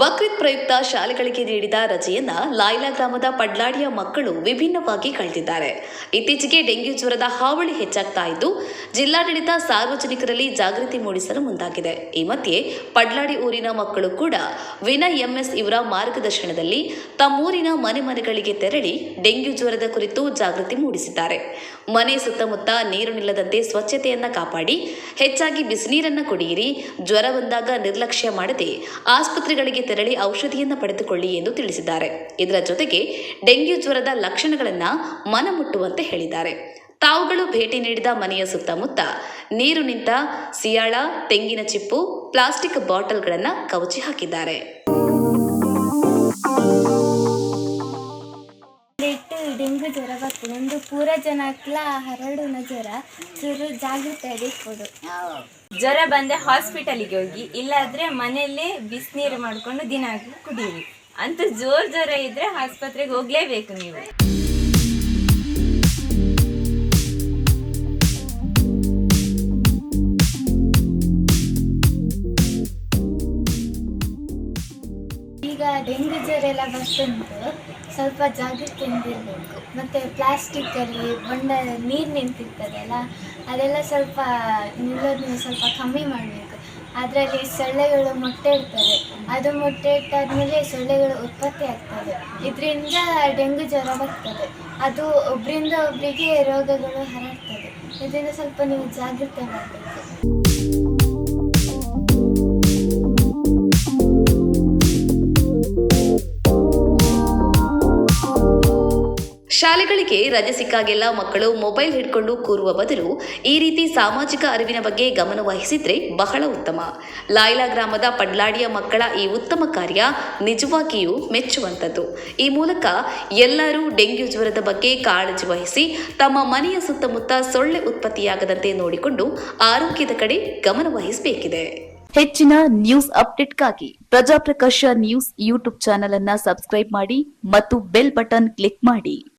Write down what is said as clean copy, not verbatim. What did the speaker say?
ಬಕ್ರೀದ್ ಪ್ರಯುಕ್ತ ಶಾಲೆಗಳಿಗೆ ನೀಡಿದ ರಜೆಯನ್ನ ಲಾಯ್ಲಾ ಗ್ರಾಮದ ಪಡ್ಲಾಡಿಯ ಮಕ್ಕಳು ವಿಭಿನ್ನವಾಗಿ ಕಳೆದಿದ್ದಾರೆ. ಇತ್ತೀಚೆಗೆ ಡೆಂಗ್ಯೂ ಜ್ವರದ ಹಾವಳಿ ಹೆಚ್ಚಾಗ್ತಾ ಇದ್ದು ಜಿಲ್ಲಾಡಳಿತ ಸಾರ್ವಜನಿಕರಲ್ಲಿ ಜಾಗೃತಿ ಮೂಡಿಸಲು ಮುಂದಾಗಿದೆ. ಈ ಮಧ್ಯೆ ಪಡ್ಲಾಡಿ ಊರಿನ ಮಕ್ಕಳು ಕೂಡ ವಿನಯ್ ಎಂಎಸ್ ಇವರ ಮಾರ್ಗದರ್ಶನದಲ್ಲಿ ತಮ್ಮೂರಿನ ಮನೆಗಳಿಗೆ ತೆರಳಿ ಡೆಂಗ್ಯೂ ಜ್ವರದ ಕುರಿತು ಜಾಗೃತಿ ಮೂಡಿಸಿದ್ದಾರೆ. ಮನೆ ಸುತ್ತಮುತ್ತ ನೀರು ನಿಲ್ಲದಂತೆ ಸ್ವಚ್ಛತೆಯನ್ನ ಕಾಪಾಡಿ, ಹೆಚ್ಚಾಗಿ ಬಿಸಿನೀರನ್ನ ಕುಡಿಯಿರಿ, ಜ್ವರ ಬಂದಾಗ ನಿರ್ಲಕ್ಷ್ಯ ಮಾಡದೆ ಆಸ್ಪತ್ರೆಗಳಿಗೆ ತೆರಳಿ ಔಷಧಿಯನ್ನು ಪಡೆದುಕೊಳ್ಳಿ ಎಂದು ತಿಳಿಸಿದ್ದಾರೆ. ಇದರ ಜೊತೆಗೆ ಡೆಂಗ್ಯೂ ಜ್ವರದ ಲಕ್ಷಣಗಳನ್ನು ಮನಮುಟ್ಟುವಂತೆ ಹೇಳಿದ್ದಾರೆ. ತಾವುಗಳು ಭೇಟಿ ನೀಡಿದ ಮನೆಯ ಸುತ್ತಮುತ್ತ ನೀರು ನಿಂತ ಸಿಯಾಳ, ತೆಂಗಿನ ಚಿಪ್ಪು, ಪ್ಲಾಸ್ಟಿಕ್ ಬಾಟಲ್ಗಳನ್ನು ಕವಚಿ ಹಾಕಿದ್ದಾರೆ. ಡೆಂಗ್ಯೂ ಜ್ವರ ಬರ್ತದೆ ಒಂದು ಪೂರ ಜನಕ್ಲ ಹರಡುನ ಜ್ವರ ಚೂರು ಜಾಗೃತಿ ಕೊಡು. ಜ್ವರ ಬಂದರೆ ಹಾಸ್ಪಿಟಲಿಗೆ ಹೋಗಿ, ಇಲ್ಲಾದರೆ ಮನೆಯಲ್ಲೇ ಬಿಸಿನೀರು ಮಾಡಿಕೊಂಡು ದಿನ ಕುಡಿಯಿರಿ. ಅಂತೂ ಜ್ವರ ಇದ್ದರೆ ಆಸ್ಪತ್ರೆಗೆ ಹೋಗಲೇಬೇಕು ನೀವು. ಈಗ ಡೆಂಗ್ಯೂ ಜ್ವರ ಎಲ್ಲ ಬರ್ತುಂಟು, ಸ್ವಲ್ಪ ಜಾಗೃತಿಯಿಂದ ಇರಬೇಕು. ಮತ್ತು ಪ್ಲಾಸ್ಟಿಕ್ಕಲ್ಲಿ ಬೊಂಡ ನೀರು ನಿಂತಿರ್ತದಲ್ಲ, ಅದೆಲ್ಲ ಸ್ವಲ್ಪ ನಿಲ್ಲೋದನ್ನ ಸ್ವಲ್ಪ ಕಮ್ಮಿ ಮಾಡಬೇಕು. ಅದರಲ್ಲಿ ಸೊಳ್ಳೆಗಳು ಮೊಟ್ಟೆ ಇಡ್ತವೆ, ಅದು ಮೊಟ್ಟೆ ಇಟ್ಟಾದ್ಮೇಲೆ ಸೊಳ್ಳೆಗಳು ಉತ್ಪತ್ತಿ ಆಗ್ತದೆ. ಇದರಿಂದ ಡೆಂಗ್ಯೂ ಜ್ವರ ಬರ್ತದೆ. ಅದು ಒಬ್ಬರಿಂದ ಒಬ್ಬರಿಗೆ ರೋಗಗಳು ಹರಡ್ತದೆ. ಇದರಿಂದ ಸ್ವಲ್ಪ ನೀವು ಜಾಗೃತಿ ಮಾಡಬೇಕು. ಶಾಲೆಗಳಿಗೆ ರಜೆ ಸಿಕ್ಕಾಗೆಲ್ಲ ಮಕ್ಕಳು ಮೊಬೈಲ್ ಹಿಡ್ಕೊಂಡು ಕೂರುವ ಬದಲು ಈ ರೀತಿ ಸಾಮಾಜಿಕ ಅರಿವಿನ ಬಗ್ಗೆ ಗಮನ ವಹಿಸಿದ್ರೆ ಬಹಳ ಉತ್ತಮ. ಲಾಯ್ಲಾ ಗ್ರಾಮದ ಪಡ್ಲಾಡಿಯ ಮಕ್ಕಳ ಈ ಉತ್ತಮ ಕಾರ್ಯ ನಿಜವಾಗಿಯೂ ಮೆಚ್ಚುವಂಥದ್ದು. ಈ ಮೂಲಕ ಎಲ್ಲರೂ ಡೆಂಗ್ಯೂ ಜ್ವರದ ಬಗ್ಗೆ ಕಾಳಜಿ ವಹಿಸಿ ತಮ್ಮ ಮನೆಯ ಸುತ್ತಮುತ್ತ ಸೊಳ್ಳೆ ಉತ್ಪತ್ತಿಯಾಗದಂತೆ ನೋಡಿಕೊಂಡು ಆರೋಗ್ಯದ ಕಡೆ ಗಮನ ವಹಿಸಬೇಕಿದೆ. ಹೆಚ್ಚಿನ news ಅಪ್ಡೇಟ್ಗಾಗಿ Prajaprakash news YouTube channel ಅನ್ನು ಸಬ್ಸ್ಕ್ರೈಬ್ ಮಾಡಿ ಮತ್ತು ಬೆಲ್ ಬಟನ್ ಕ್ಲಿಕ್ ಮಾಡಿ.